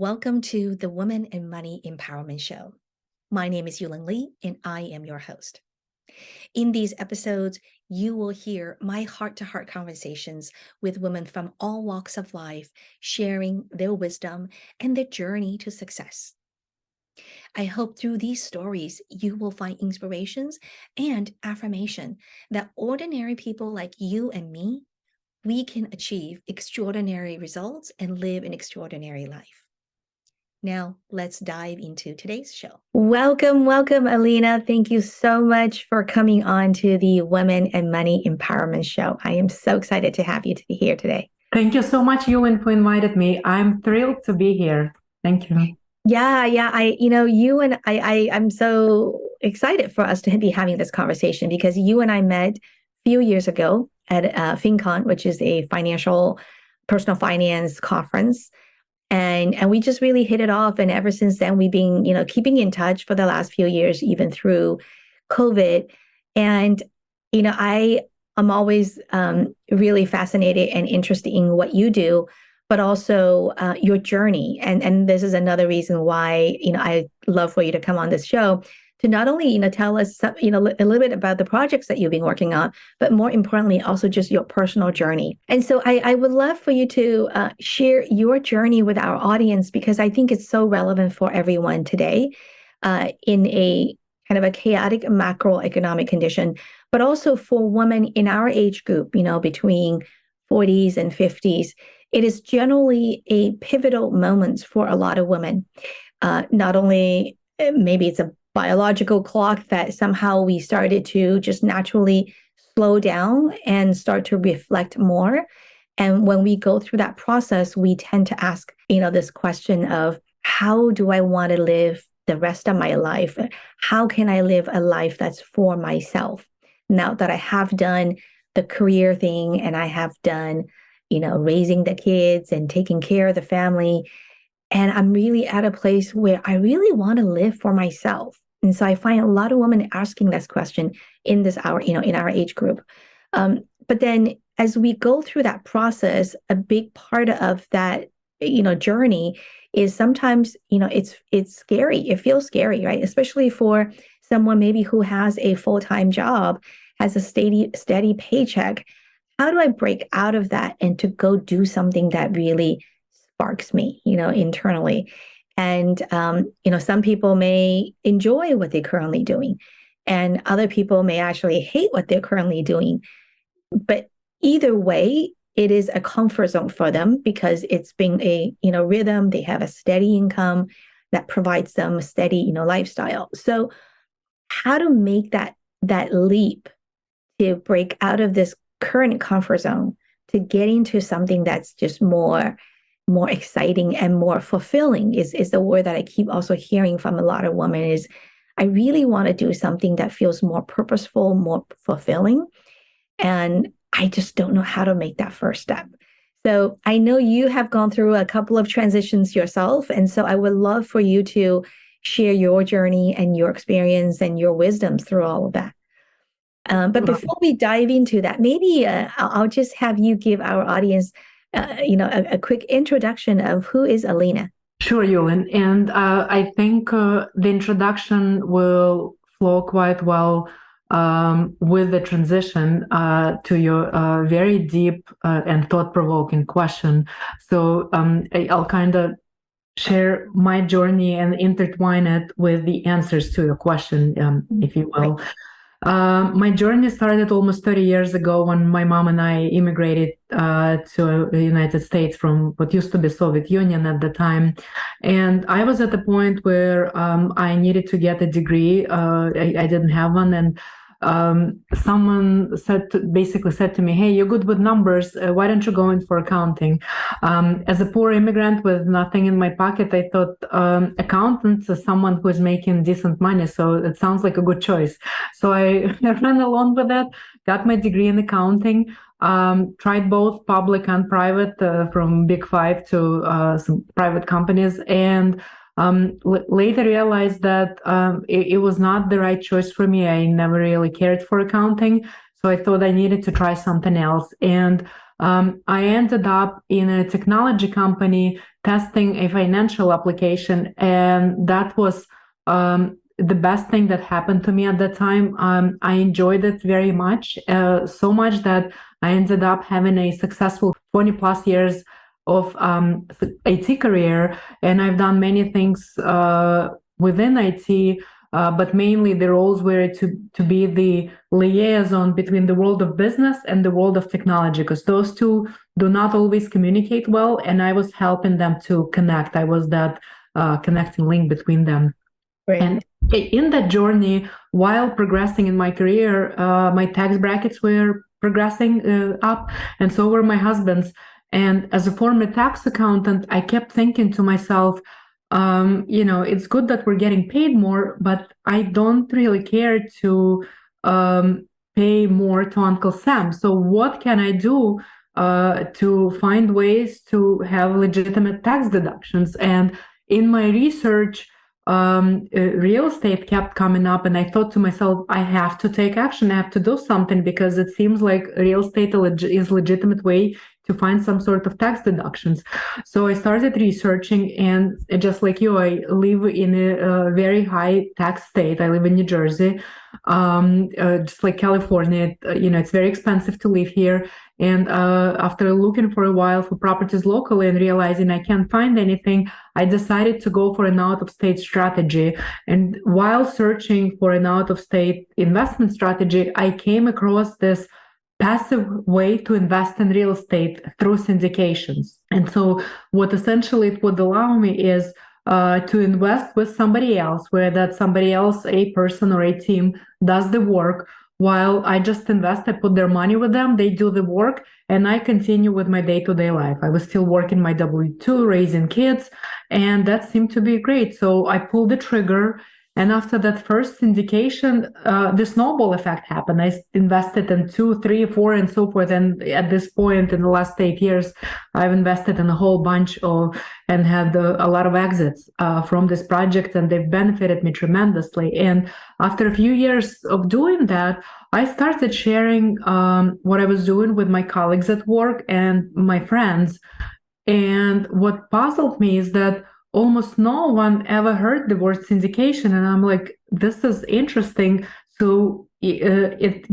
Welcome to the Women and Money Empowerment Show. My name is Yulin Lee, and I am your host. In these episodes, you will hear my heart-to-heart conversations with women from all walks of life, sharing their wisdom and their journey to success. I hope through these stories, you will find inspirations and affirmation that ordinary people like you and me, we can achieve extraordinary results and live an extraordinary life. Now, let's dive into today's show. Welcome, Alina. Thank you so much for coming on to the Women and Money Empowerment Show. I am so excited to have you here today. Thank you so much, Yulin, for inviting me. I'm thrilled to be here. Thank you. Yeah. You and I'm so excited for us to be having this conversation because you and I met a few years ago at FinCon, which is a personal finance conference. And we just really hit it off. And ever since then, we've been, keeping in touch for the last few years, even through COVID. And, I am always really fascinated and interested in what you do, but also your journey. And this is another reason why, I love for you to come on this show to not only, tell us, a little bit about the projects that you've been working on, but more importantly, also just your personal journey. And so I would love for you to share your journey with our audience, because I think it's so relevant for everyone today in a kind of a chaotic macroeconomic condition, but also for women in our age group, between 40s and 50s. It is generally a pivotal moment for a lot of women. Not only maybe it's a biological clock that somehow we started to just naturally slow down and start to reflect more. And when we go through that process, we tend to ask, this question of how do I want to live the rest of my life? How can I live a life that's for myself? Now that I have done the career thing and I have done, raising the kids and taking care of the family, and I'm really at a place where I really want to live for myself. And so I find a lot of women asking this question in our age group. But then as we go through that process, a big part of that, journey is sometimes, it's scary. It feels scary, right? Especially for someone maybe who has a full-time job, has a steady paycheck. How do I break out of that and to go do something that really sparks me, internally? And, some people may enjoy what they're currently doing, and other people may actually hate what they're currently doing. But either way, it is a comfort zone for them because it's been a, rhythm. They have a steady income that provides them a steady, lifestyle. So how to make that leap to break out of this current comfort zone to get into something that's just more exciting and more fulfilling is the word that I keep also hearing from a lot of women is, I really want to do something that feels more purposeful, more fulfilling. And I just don't know how to make that first step. So I know you have gone through a couple of transitions yourself. And so I would love for you to share your journey and your experience and your wisdoms through all of that. But before we dive into that, maybe I'll just have you give our audience a quick introduction of who is Alina. Sure, Yulin. And I think the introduction will flow quite well with the transition to your very deep and thought-provoking question. So I'll kind of share my journey and intertwine it with the answers to your question, if you will. Right. My journey started almost 30 years ago when my mom and I immigrated to the United States from what used to be Soviet Union at the time. And I was at the point where I needed to get a degree. I didn't have one. And someone basically said to me, "Hey, you're good with numbers. Why don't you go in for accounting?" As a poor immigrant with nothing in my pocket, I thought accountant is someone who is making decent money, so it sounds like a good choice. So I ran along with that, got my degree in accounting, tried both public and private, from Big Five to some private companies, and later realized that it was not the right choice for me. I never really cared for accounting, so I thought I needed to try something else. And I ended up in a technology company testing a financial application, and that was the best thing that happened to me at that time. I enjoyed it very much, so much that I ended up having a successful 20 plus years of IT career, and I've done many things within IT. But mainly the roles were to be the liaison between the world of business and the world of technology, because those two do not always communicate well, and I was helping them to connect. I was that connecting link between them. Right. And in that journey, while progressing in my career, my tax brackets were progressing up, and so were my husband's. And as a former tax accountant, I kept thinking to myself, it's good that we're getting paid more, but I don't really care to pay more to Uncle Sam. So what can I do to find ways to have legitimate tax deductions? And in my research, real estate kept coming up, and I thought to myself, I have to take action. I have to do something, because it seems like real estate is a legitimate way to find some sort of tax deductions. So I started researching, and just like you, I live in a very high tax state. I live in New Jersey, just like California. It's very expensive to live here. And after looking for a while for properties locally and realizing I can't find anything, I decided to go for an out-of-state strategy. And while searching for an out-of-state investment strategy, I came across this passive way to invest in real estate through syndications. And so what essentially it would allow me is to invest with somebody else, where that somebody else, a person or a team, does the work, while I just invest. I put their money with them, they do the work, and I continue with my day-to-day life. I was still working my W-2, raising kids, and that seemed to be great. So I pulled the trigger. And after that first syndication, the snowball effect happened. I invested in 2, 3, 4, and so forth. And at this point, in the last 8 years, I've invested in a whole bunch and had a lot of exits from this project, and they've benefited me tremendously. And after a few years of doing that, I started sharing what I was doing with my colleagues at work and my friends. And what puzzled me is that almost no one ever heard the word syndication. And I'm like, this is interesting. So it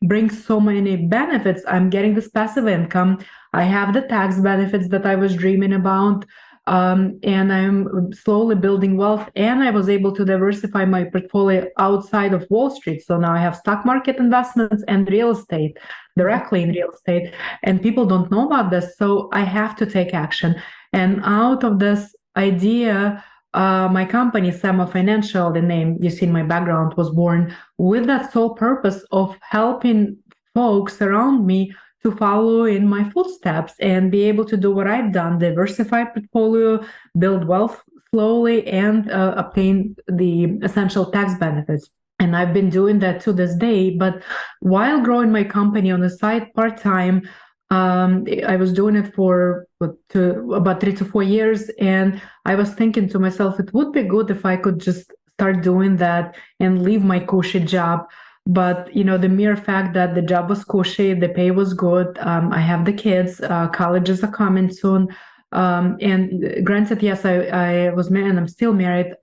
brings so many benefits. I'm getting this passive income. I have the tax benefits that I was dreaming about. And I'm slowly building wealth. And I was able to diversify my portfolio outside of Wall Street. So now I have stock market investments and real estate, directly in real estate. And people don't know about this. So I have to take action. And out of this idea, my company, SAMO Financial, the name you see in my background, was born with that sole purpose of helping folks around me to follow in my footsteps and be able to do what I've done: diversify portfolio, build wealth slowly, and obtain the essential tax benefits. And I've been doing that to this day. But while growing my company on the side part-time, I was doing it for about 3 to 4 years. And I was thinking to myself, it would be good if I could just start doing that and leave my cushy job. But, the mere fact that the job was cushy, the pay was good. I have the kids, colleges are coming soon. And granted, yes, I was married and I'm still married.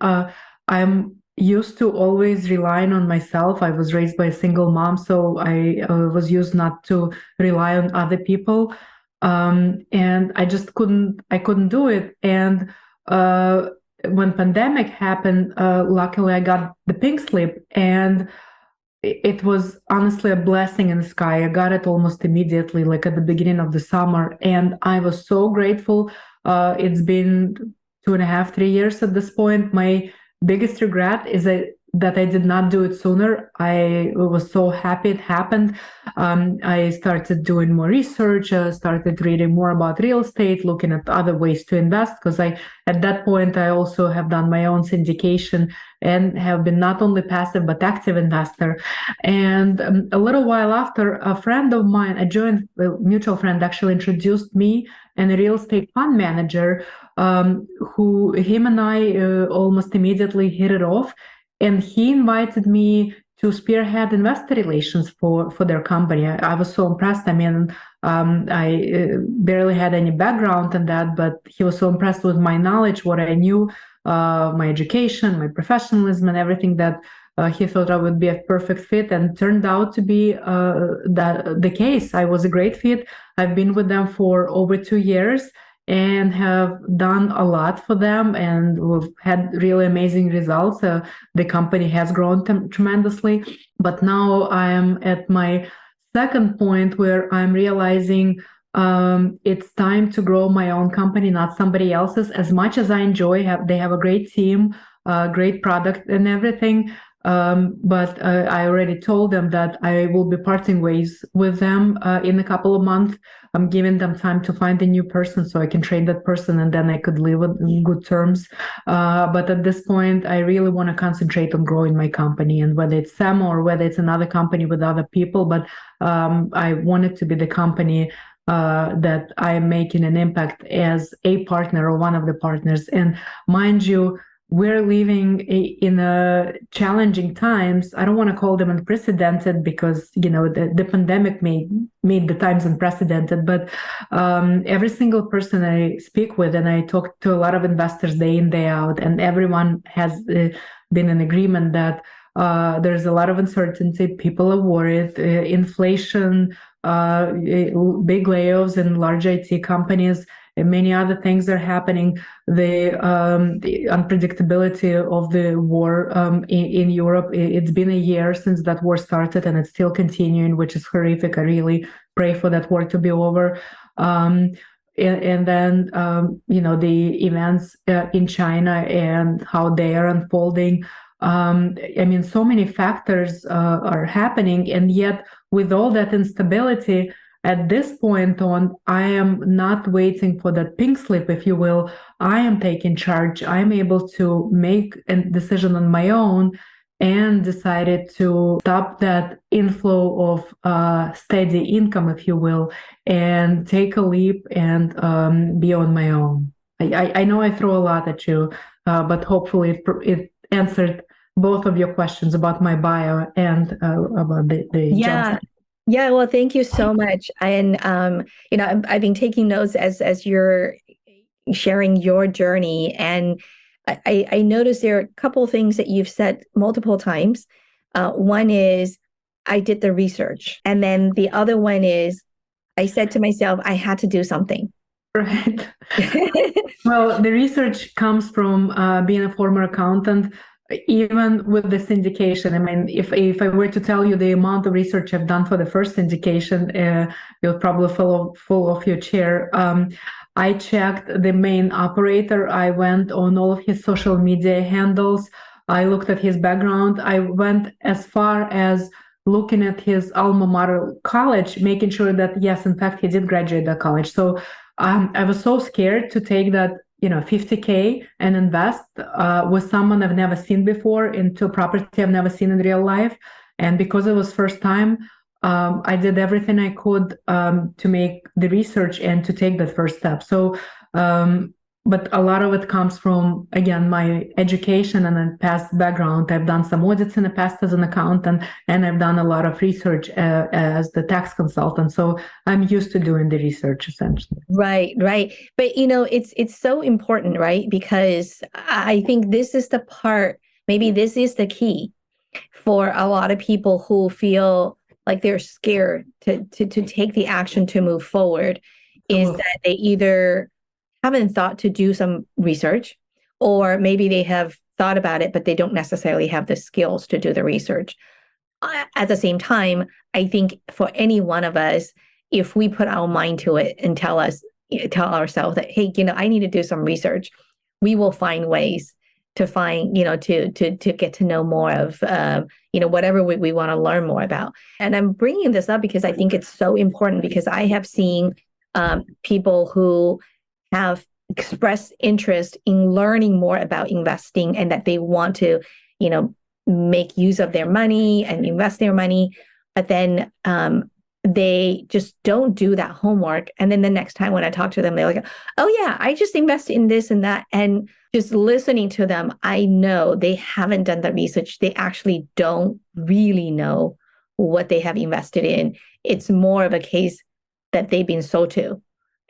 I'm used to always relying on myself. I was raised by a single mom, so I was used not to rely on other people. And I just couldn't do it. And when pandemic happened, luckily I got the pink slip, and it was honestly a blessing in the sky. I got it almost immediately, like at the beginning of the summer. And I was so grateful. It's been 2.5, 3 years at this point. My biggest regret is that I did not do it sooner. I was so happy it happened. I started doing more research, started reading more about real estate, looking at other ways to invest, because at that point, I also have done my own syndication and have been not only passive, but active investor. And a little while after, a friend of mine, a mutual friend, actually introduced me and a real estate fund manager, him and I almost immediately hit it off. And he invited me to spearhead investor relations for their company. I was so impressed. I mean, I barely had any background in that, but he was so impressed with my knowledge, what I knew, my education, my professionalism, and everything, that he thought I would be a perfect fit, and turned out to be the case. I was a great fit. I've been with them for over 2 years and have done a lot for them, and we've had really amazing results. The company has grown tremendously, but now I am at my second point where I'm realizing it's time to grow my own company, not somebody else's. As much as I enjoy, they have a great team, great product and everything. But I already told them that I will be parting ways with them in a couple of months. I'm giving them time to find a new person so I can train that person, and then I could live on good terms. But at this point, I really want to concentrate on growing my company, and whether it's SAMO or whether it's another company with other people, but I want it to be the company that I am making an impact as a partner or one of the partners. And mind you, we're living in challenging times. I don't want to call them unprecedented, because the pandemic made the times unprecedented. But every single person I speak with, and I talk to a lot of investors day in, day out, and everyone has been in agreement that there's a lot of uncertainty. People are worried. Inflation, big layoffs in large IT companies, and many other things are happening. The unpredictability of the war in Europe. It's been a year since that war started, and it's still continuing, which is horrific. I really pray for that war to be over. And then, the events in China and how they are unfolding. I mean, so many factors are happening, and yet with all that instability, at this point on, I am not waiting for that pink slip, if you will. I am taking charge. I'm able to make a decision on my own, and decided to stop that inflow of steady income, if you will, and take a leap and be on my own. I know I throw a lot at you, but hopefully it answered both of your questions about my bio and about the jobs. Yeah, well, thank you so much. And I've been taking notes as you're sharing your journey, and I noticed there are a couple of things that you've said multiple times. One is, I did the research, and then the other one is, I said to myself, I had to do something. Right. Well, the research comes from being a former accountant. Even with the syndication, I mean, if I were to tell you the amount of research I've done for the first syndication, you'll probably fall off your chair. I checked the main operator. I went on all of his social media handles. I looked at his background. I went as far as looking at his alma mater college, making sure that, yes, in fact, he did graduate that college. So I was so scared to take that $50K and invest with someone I've never seen before into a property I've never seen in real life. And because it was first time, I did everything I could to make the research and to take that first step. So, but a lot of it comes from, again, my education and a past background. I've done some audits in the past as an accountant, and I've done a lot of research as the tax consultant. So I'm used to doing the research, essentially. Right. But, it's so important, right? Because I think this is the part, maybe this is the key for a lot of people who feel like they're scared to take the action to move forward, is that they either haven't thought to do some research, or maybe they have thought about it, but they don't necessarily have the skills to do the research. At the same time, I think for any one of us, if we put our mind to it and tell ourselves that, hey, I need to do some research, we will find ways to to get to know more of, whatever we want to learn more about. And I'm bringing this up because I think it's so important, because I have seen people who have expressed interest in learning more about investing, and that they want to, make use of their money and invest their money. But then they just don't do that homework. And then the next time when I talk to them, they're like, oh yeah, I just invested in this and that. And just listening to them, I know they haven't done the research. They actually don't really know what they have invested in. It's more of a case that they've been sold to.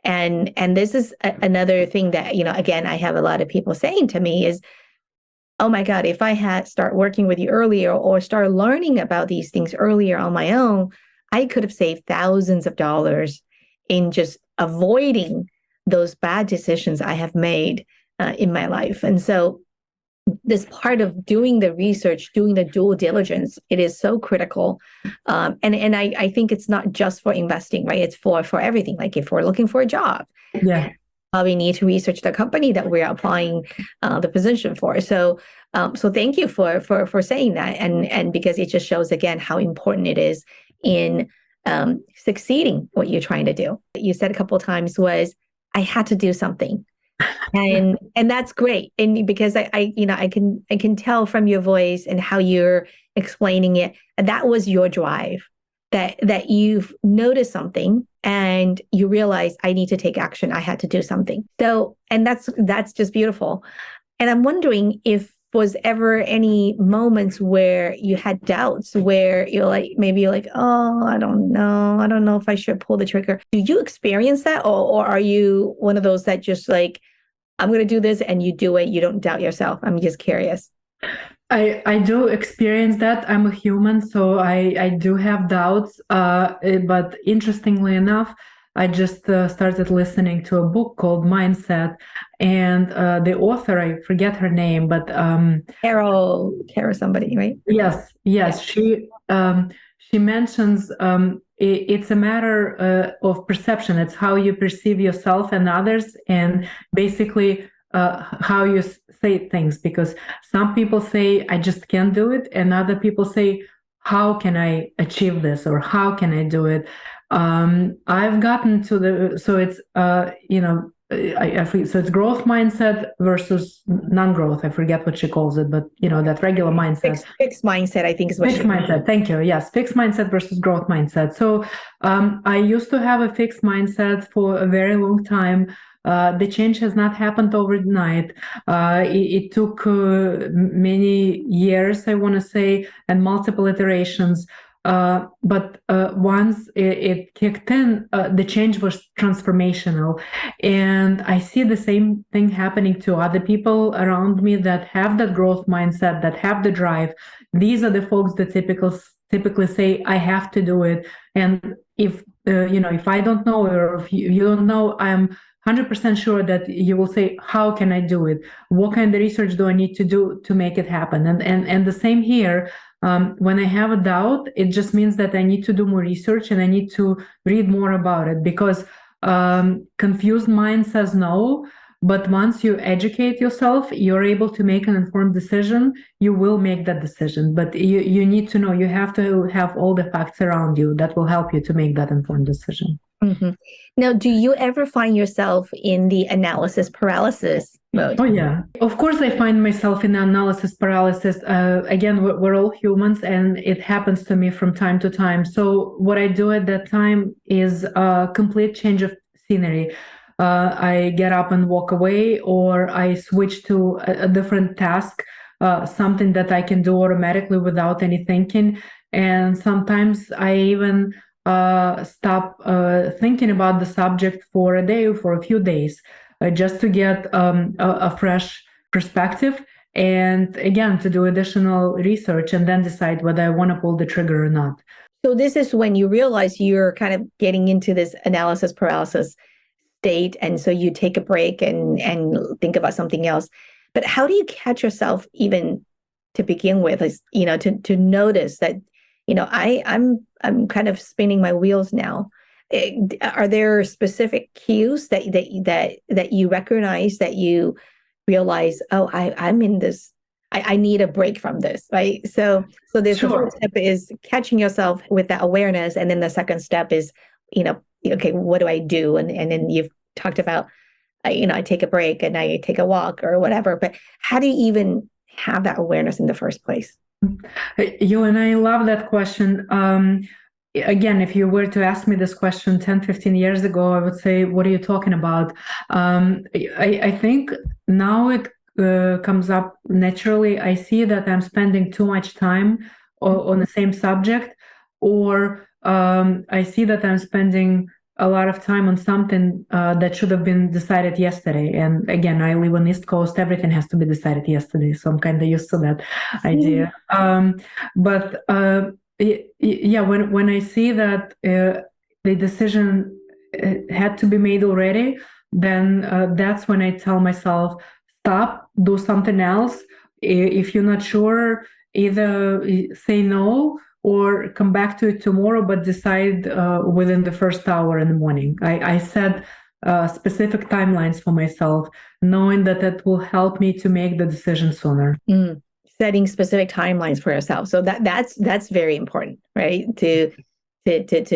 And this is another thing that, again, I have a lot of people saying to me is, oh my God, if I had start working with you earlier or start learning about these things earlier on my own, I could have saved thousands of dollars in just avoiding those bad decisions I have made in my life. And so this part of doing the research, doing the due diligence, it is so critical. And I think it's not just for investing, right? It's for everything. Like if we're looking for a job, Yeah. we need to research the company that we're applying the position for. So thank you for saying that, and because it just shows again how important it is in succeeding what you're trying to do. You said a couple of times was I had to do something, and that's great, and because I can tell from your voice and how you're explaining it, that was your drive. That you've noticed something and you realize I need to take action. I had to do something. So, and that's just beautiful. And I'm wondering if was ever any moments where you had doubts, where maybe you're like, oh, I don't know if I should pull the trigger. Do you experience that, or are you one of those that just like, I'm going to do this, and you do it, you don't doubt yourself? I'm just curious. I do experience that. I'm a human, so I do have doubts. But interestingly enough, I just started listening to a book called Mindset, and the author, I forget her name, but Carol somebody, right? Yes. Yeah. She mentions it's a matter of perception. It's how you perceive yourself and others, and basically how you say things. Because some people say, I just can't do it, and other people say, how can I achieve this, or how can I do it? I've gotten to so it's so it's growth mindset versus non-growth. I forget what she calls it, but that regular mindset. Fixed mindset, I think is what fixed mindset. Thank you. Yes, fixed mindset versus growth mindset. So I used to have a fixed mindset for a very long time. The change has not happened overnight. It took many years, I want to say, and multiple iterations. But once it kicked in, the change was transformational. And I see the same thing happening to other people around me that have that growth mindset, that have the drive. These are the folks that typically say, I have to do it. And if I don't know, or if you don't know, I'm 100% sure that you will say, how can I do it? What kind of research do I need to do to make it happen? And the same here. When I have a doubt, it just means that I need to do more research and I need to read more about it, because confused mind says no. But once you educate yourself, you're able to make an informed decision. You will make that decision, but you need to know, you have to have all the facts around you that will help you to make that informed decision. Mm-hmm. Now, do you ever find yourself in the analysis paralysis mode? Oh, yeah. Of course, I find myself in analysis paralysis. Again, we're all humans, and it happens to me from time to time. So what I do at that time is a complete change of scenery. I get up and walk away, or I switch to a different task, something that I can do automatically without any thinking. And sometimes I even stop thinking about the subject for a day or for a few days, just to get a fresh perspective, and again, to do additional research and then decide whether I want to pull the trigger or not. So this is when you realize you're kind of getting into this analysis paralysis state, and so you take a break and think about something else. But how do you catch yourself even to begin with, to notice that, I'm kind of spinning my wheels now? Are there specific cues that you recognize, that you realize, oh, I'm in this, I need a break from this, right? So there's the first step is catching yourself with that awareness, and then the second step is, okay, what do I do? And then you've talked about, I take a break and I take a walk or whatever. But how do you even have that awareness in the first place? You and I love that question. again, if you were to ask me this question 10, 15 years ago, I would say, what are you talking about? I think now it comes up naturally. I see that I'm spending too much time on the same subject, or I see that I'm spending a lot of time on something that should have been decided yesterday. And again, I live on East Coast. Everything has to be decided yesterday. So I'm kind of used to that idea. But yeah, when I see that the decision had to be made already, then that's when I tell myself, stop, do something else. If you're not sure, either say no or come back to it tomorrow, but decide within the first hour in the morning. I set specific timelines for myself, knowing that that will help me to make the decision sooner. Setting specific timelines for yourself. So that's very important, right? To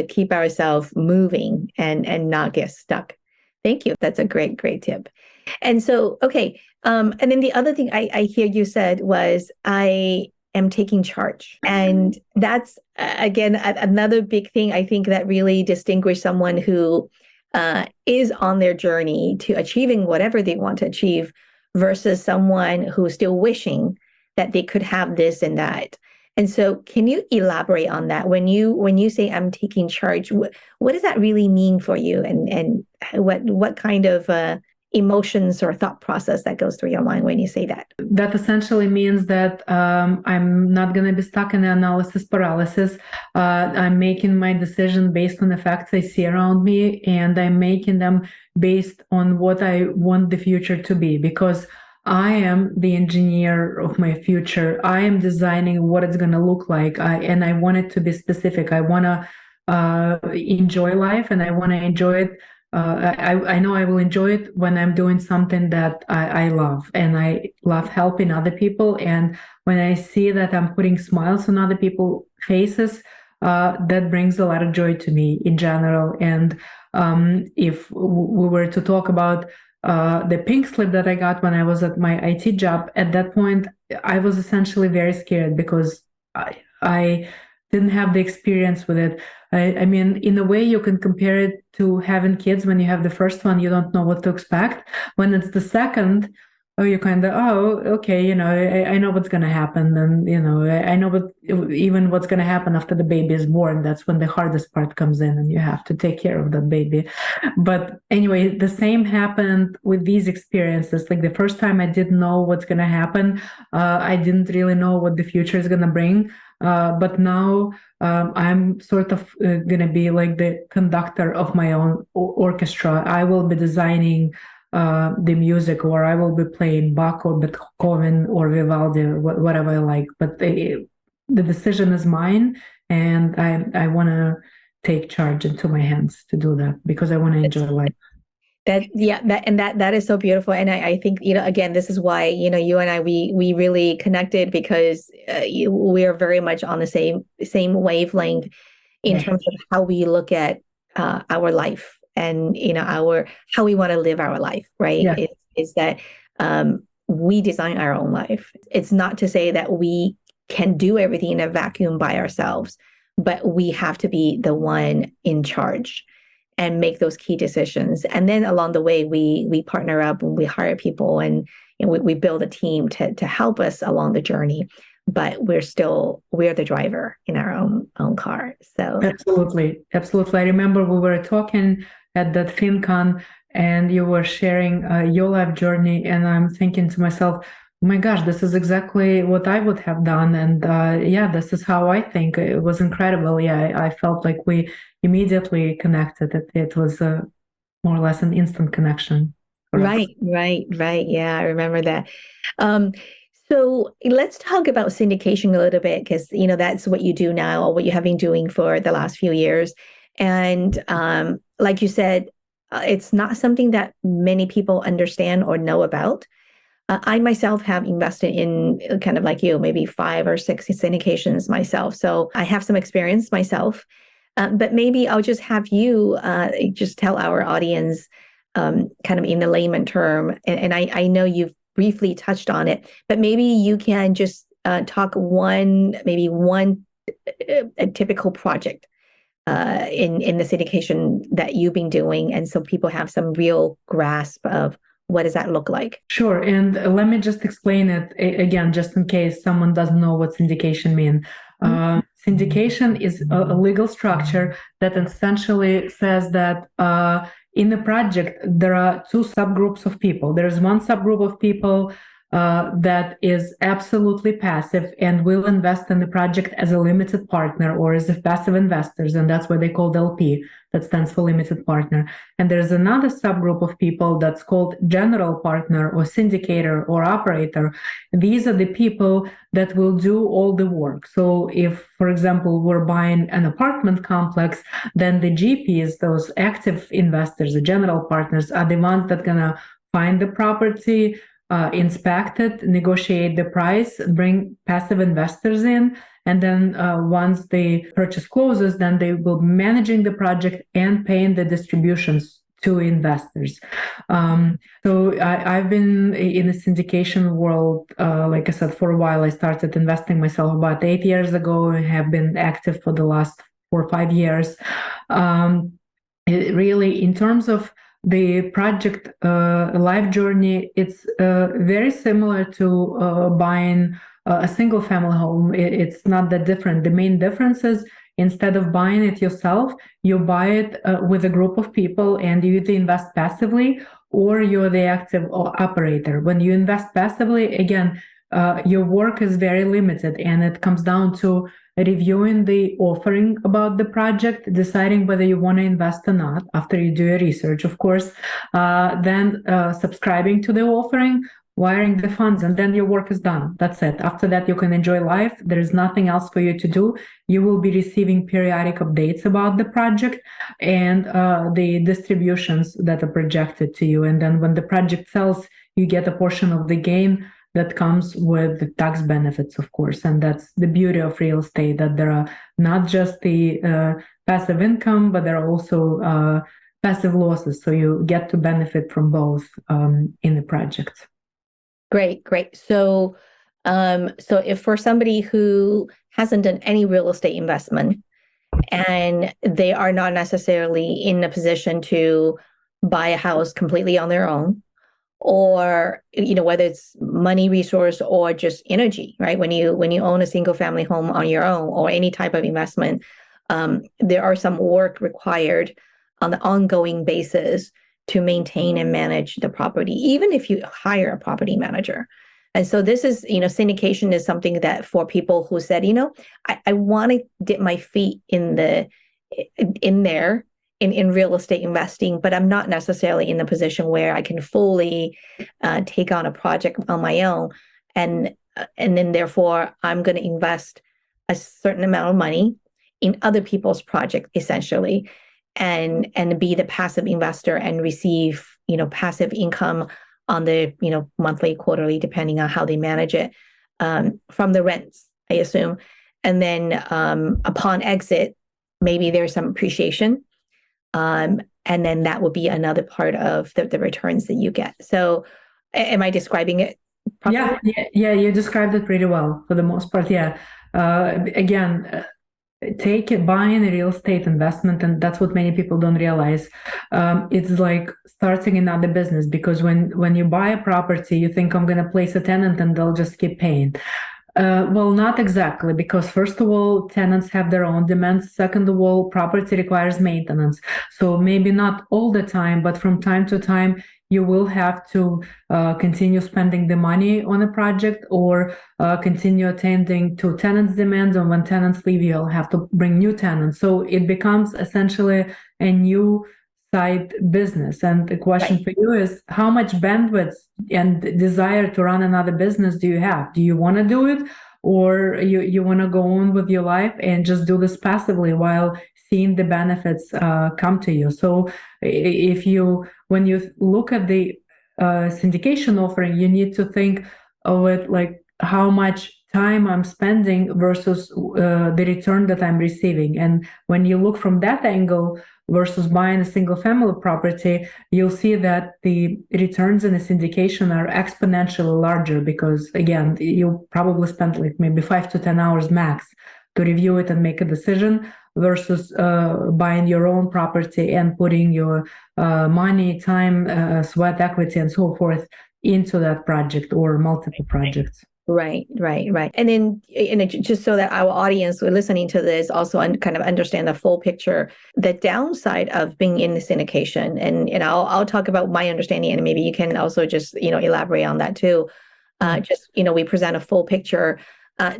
keep ourselves moving and not get stuck. Thank you. That's a great tip. And so, okay. And then the other thing I hear you said was, I am taking charge. And that's, again, another big thing I think that really distinguishes someone who is on their journey to achieving whatever they want to achieve versus someone who's still wishing that they could have this and that. And so can you elaborate on that? When you say I'm taking charge, what does that really mean for you? And what kind of emotions or thought process that goes through your mind when you say that? That essentially means that I'm not going to be stuck in analysis paralysis. I'm making my decision based on the facts I see around me, and I'm making them based on what I want the future to be, because I am the engineer of my future. I am designing what it's going to look like, and I want it to be specific. I want to enjoy life, and I want to enjoy it. I know I will enjoy it when I'm doing something that I love, and I love helping other people. And when I see that I'm putting smiles on other people's faces, that brings a lot of joy to me in general. And if we were to talk about the pink slip that I got when I was at my IT job, at that point, I was essentially very scared because I didn't have the experience with it. I mean, in a way, you can compare it to having kids. When you have the first one, you don't know what to expect. When it's the second, oh, you kind of, oh, okay, I know what's going to happen. And, I know even what's going to happen after the baby is born. That's when the hardest part comes in, and you have to take care of that baby. But anyway, the same happened with these experiences. Like the first time I didn't know what's going to happen. I didn't really know what the future is going to bring. But now I'm sort of going to be like the conductor of my own orchestra. I will be designing the music, or I will be playing Bach or Beethoven or Vivaldi, or whatever I like. But the decision is mine, and I want to take charge into my hands to do that because I want to enjoy life. That is so beautiful. And I think, again, this is why, you and I, we really connected, because we are very much on the same wavelength in terms of how we look at our life, and, how we want to live our life, right? Yeah. Is that we design our own life. It's not to say that we can do everything in a vacuum by ourselves, but we have to be the one in charge and make those key decisions. And then along the way, we partner up and we hire people, and we build a team to help us along the journey. But we're the driver in our own car. So absolutely. I remember we were talking at that FinCon, and you were sharing your life journey, and I'm thinking to myself, oh my gosh, this is exactly what I would have done. And this is how I think. It was incredible. Yeah, I felt like we immediately connected. It was more or less an instant connection. Right. Yeah, I remember that. So let's talk about syndication a little bit, because that's what you do now, or what you have been doing for the last few years. And like you said, it's not something that many people understand or know about. I myself have invested in, kind of like you, maybe 5 or 6 syndications myself. So I have some experience myself. But maybe I'll just have you just tell our audience, kind of in the layman term, and I know you've briefly touched on it, but maybe you can just talk one a typical project in the syndication that you've been doing, and so people have some real grasp of what does that look like? Sure. And let me just explain it again, just in case someone doesn't know what syndication means. Syndication is a legal structure that essentially says that in a project, there are two subgroups of people. There's one subgroup of people that is absolutely passive and will invest in the project as a limited partner or as a passive investors, and that's what they call LP. That stands for limited partner. And there's another subgroup of people that's called general partner or syndicator or operator. These are the people that will do all the work. So if, for example, we're buying an apartment complex, then the GPs, those active investors, the general partners, are the ones that are gonna find the property, inspect it, negotiate the price, bring passive investors in, and then once the purchase closes, then they will be managing the project and paying the distributions to investors. So I've been in the syndication world, like I said, for a while. I started investing myself about 8 years ago and have been active for the last 4 or 5 years. Really, in terms of the project life journey, it's very similar to buying a single family home. It's not that different. The main difference is instead of buying it yourself, you buy it with a group of people, and you either invest passively or you're the active operator. When you invest passively, again, your work is very limited, and it comes down to reviewing the offering about the project, deciding whether you want to invest or not after you do your research, of course, then subscribing to the offering, wiring the funds, and then your work is done. That's it. After that, you can enjoy life. There is nothing else for you to do. You will be receiving periodic updates about the project and the distributions that are projected to you. And then when the project sells, you get a portion of the gain that comes with the tax benefits, of course. And that's the beauty of real estate, that there are not just the passive income, but there are also passive losses. So you get to benefit from both in the project. Great. So, so if for somebody who hasn't done any real estate investment and they are not necessarily in a position to buy a house completely on their own, or whether it's money, resource, or just energy, right? When you own a single family home on your own or any type of investment, there are some work required on the ongoing basis to maintain and manage the property, even if you hire a property manager. And so this is, syndication is something that for people who said, I want to dip my feet in there in real estate investing, but I'm not necessarily in a position where I can fully take on a project on my own, and then therefore I'm going to invest a certain amount of money in other people's projects, essentially, and be the passive investor and receive passive income on the monthly, quarterly, depending on how they manage it, from the rents, I assume, and then upon exit, maybe there's some appreciation. And then that would be another part of the returns that you get. So am I describing it properly? Yeah, you described it pretty well for the most part. Yeah. Again, buying a real estate investment, and that's what many people don't realize. It's like starting another business, because when you buy a property, you think, I'm going to place a tenant and they'll just keep paying. Well, not exactly, because first of all, tenants have their own demands. Second of all, property requires maintenance. So maybe not all the time, but from time to time, you will have to continue spending the money on a project, or continue attending to tenants' demands. And when tenants leave, you'll have to bring new tenants. So it becomes essentially a new side business. And the question for you is, how much bandwidth and desire to run another business do you have? Do you want to do it, or you want to go on with your life and just do this passively while seeing the benefits come to you? So when you look at the syndication offering, you need to think of it like how much time I'm spending versus the return that I'm receiving. And when you look from that angle versus buying a single family property, you'll see that the returns in a syndication are exponentially larger, because again, you probably spend like maybe 5 to 10 hours max to review it and make a decision. versus buying your own property and putting your money, time, sweat equity, and so forth into that project or multiple projects. Right. And then, just so that our audience who are listening to this also kind of understand the full picture, the downside of being in the syndication, and I'll talk about my understanding, and maybe you can also just elaborate on that too. Just we present a full picture.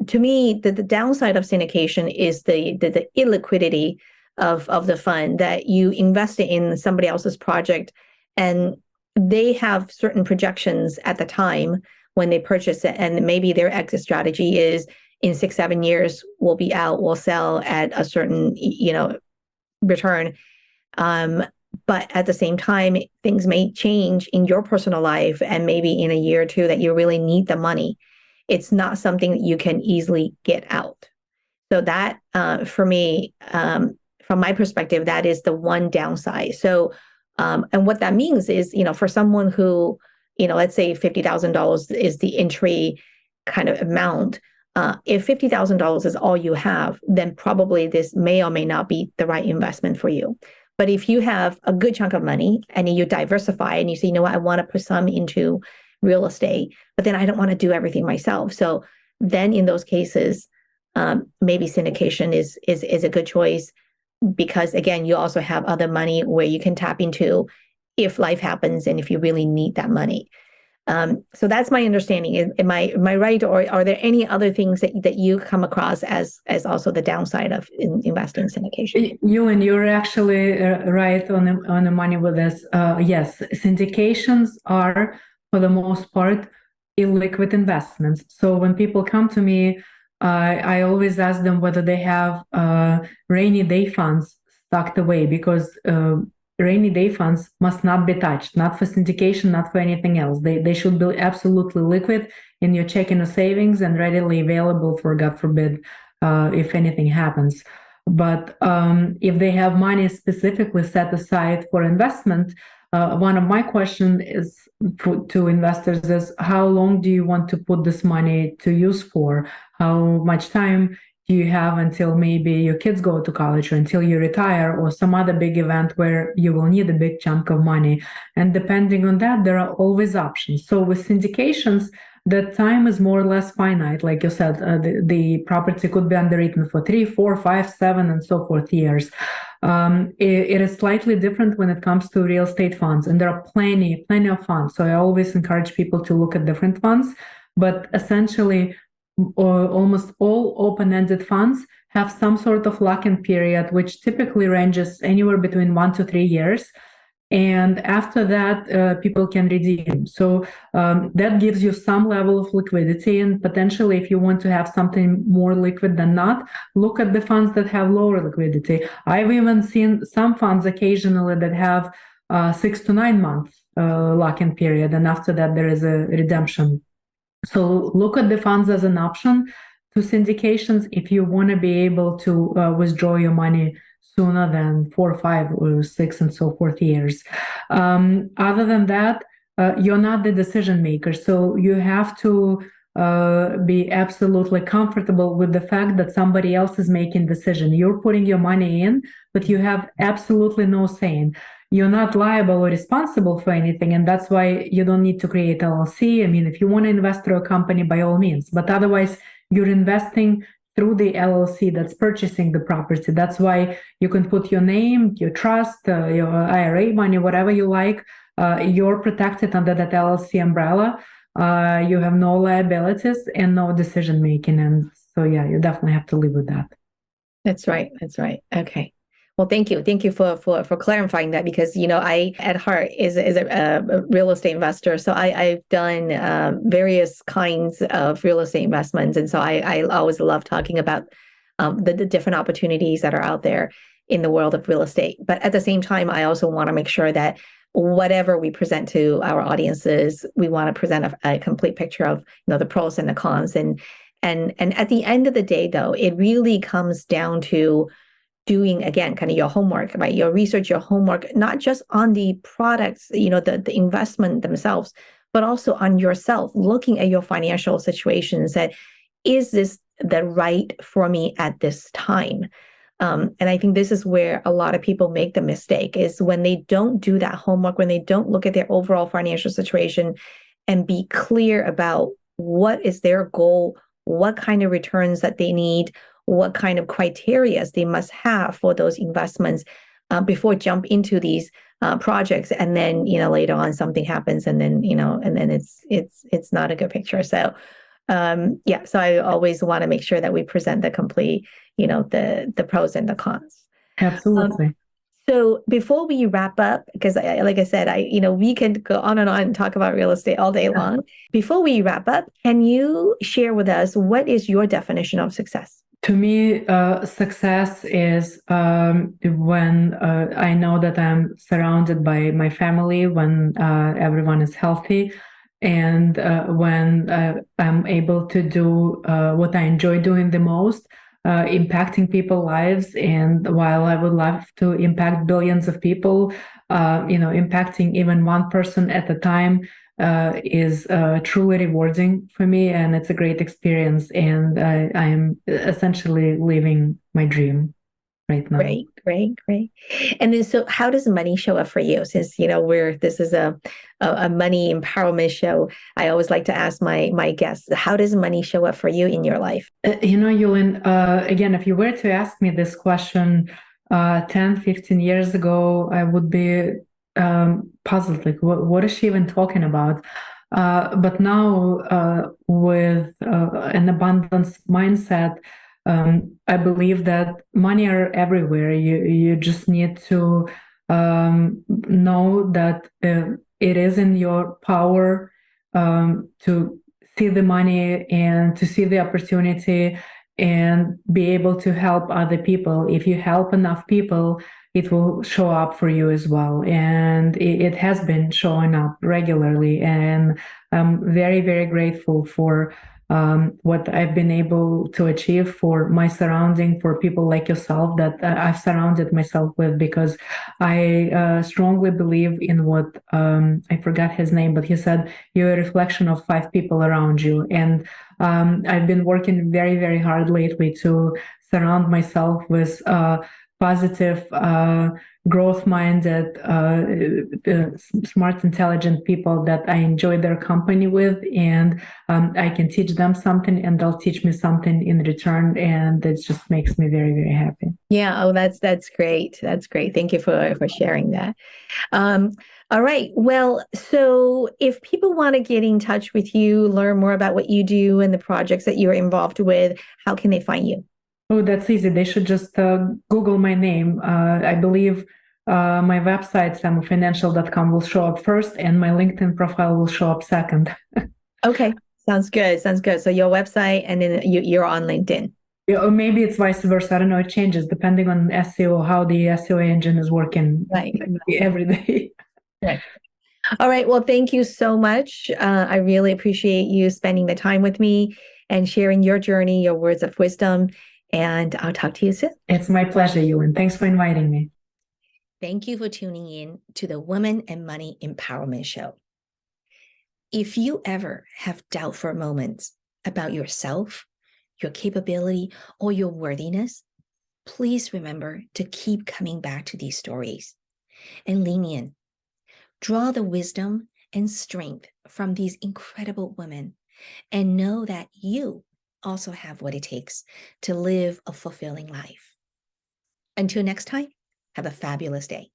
To me, the downside of syndication is the illiquidity of the fund, that you invested in somebody else's project, and they have certain projections at the time when they purchase it, and maybe their exit strategy is in 6-7 years we'll be out, we'll sell at a certain return. But at the same time, things may change in your personal life, and maybe in a year or two that you really need the money. It's not something that you can easily get out. So that, for me, from my perspective, that is the one downside. So, and what that means is, for someone who, let's say $50,000 is the entry kind of amount. If $50,000 is all you have, then probably this may or may not be the right investment for you. But if you have a good chunk of money and you diversify and you say, what, I want to put some into real estate, but then I don't want to do everything myself. So then in those cases, maybe syndication is a good choice, because again, you also have other money where you can tap into if life happens and if you really need that money. So that's my understanding. Am I right, or are there any other things that you come across as also the downside of investing in syndication? Yulin, you're actually right on the money with this. Yes, syndications are, for the most part, illiquid investments. So when people come to me, I always ask them whether they have rainy day funds tucked away, because rainy day funds must not be touched, not for syndication, not for anything else. They should be absolutely liquid in your checking or savings and readily available for, God forbid, if anything happens. But if they have money specifically set aside for investment, one of my questions is to investors is, how long do you want to put this money to use for? How much time do you have until maybe your kids go to college, or until you retire, or some other big event where you will need a big chunk of money? And depending on that, there are always options. So with syndications, the time is more or less finite. Like you said, the property could be underwritten for 3, 4, 5, 7, and so forth years. It is slightly different when it comes to real estate funds, and there are plenty of funds. So I always encourage people to look at different funds, but essentially, almost all open-ended funds have some sort of lock-in period, which typically ranges anywhere between 1 to 3 years. And after that, people can redeem. So that gives you some level of liquidity. And potentially, if you want to have something more liquid than not, look at the funds that have lower liquidity. I've even seen some funds occasionally that have 6 to 9 month lock-in period. And after that, there is a redemption. So look at the funds as an option to syndications if you want to be able to withdraw your money sooner than 4, 5, or 6, and so forth years. Other than that, you're not the decision maker. So you have to be absolutely comfortable with the fact that somebody else is making decision. You're putting your money in, but you have absolutely no say. You're not liable or responsible for anything, and that's why you don't need to create LLC. I mean, if you want to invest through a company, by all means, but otherwise you're investing through the LLC that's purchasing the property. That's why you can put your name, your trust, your IRA money, whatever you like. You're protected under that LLC umbrella. You have no liabilities and no decision making. And so, yeah, you definitely have to live with that. That's right. Okay. Well, thank you. Thank you for clarifying that, because, I at heart is a real estate investor. So I've done various kinds of real estate investments. And so I always love talking about the different opportunities that are out there in the world of real estate. But at the same time, I also want to make sure that whatever we present to our audiences, we want to present a complete picture of, the pros and the cons. And at the end of the day, though, it really comes down to doing, again, kind of your homework, right? Your research, your homework, not just on the products, the investment themselves, but also on yourself, looking at your financial situation and said, is this the right for me at this time? And I think this is where a lot of people make the mistake, is when they don't do that homework, when they don't look at their overall financial situation and be clear about what is their goal, what kind of returns that they need, what kind of criteria they must have for those investments before jump into these projects. And then, later on something happens, and then, and then it's not a good picture. So so I always want to make sure that we present the complete, the pros and the cons. Absolutely. So before we wrap up, because like I said, we can go on and talk about real estate all day long. Before we wrap up, can you share with us, what is your definition of success? To me, success is when I know that I'm surrounded by my family, when everyone is healthy, and when I'm able to do what I enjoy doing the most, impacting people's lives. And while I would love to impact billions of people, impacting even one person at a time is truly rewarding for me, and it's a great experience. And I am essentially living my dream right now. Great. And then, so how does money show up for you? Since this is a money empowerment show, I always like to ask my guests, how does money show up for you in your life? Yulin, again, if you were to ask me this question 10, 15 years ago, I would be puzzled, like what is she even talking about? But now with an abundance mindset, I believe that money are everywhere. You just need to know that it is in your power to see the money and to see the opportunity and be able to help other people. If you help enough people, it will show up for you as well. And it has been showing up regularly. And I'm very, very grateful for what I've been able to achieve, for my surrounding, for people like yourself that I've surrounded myself with, because I strongly believe in what, I forgot his name, but he said, you're a reflection of 5 people around you. And I've been working very, very hard lately to surround myself with positive, growth-minded, smart, intelligent people that I enjoy their company with, and I can teach them something, and they'll teach me something in return, and it just makes me very, very happy. Yeah. Oh, that's great. That's great. Thank you for sharing that. All right. Well, so if people want to get in touch with you, learn more about what you do and the projects that you're involved with, how can they find you? Oh, that's easy. They should just Google my name. I believe my website, samofinancial.com, will show up first, and my LinkedIn profile will show up second. Okay. Sounds good. So your website, and then you're on LinkedIn. Yeah, or maybe it's vice versa. I don't know. It changes depending on SEO, how the SEO engine is working every day. Right. All right. Well, thank you so much. I really appreciate you spending the time with me and sharing your journey, your words of wisdom. And I'll talk to you soon. It's my pleasure, Yulin. Thanks for inviting me. Thank you for tuning in to the Women and Money Empowerment Show. If you ever have doubt for moments about yourself, your capability, or your worthiness, please remember to keep coming back to these stories and lean in. Draw the wisdom and strength from these incredible women, and know that you also have what it takes to live a fulfilling life. Until next time, have a fabulous day.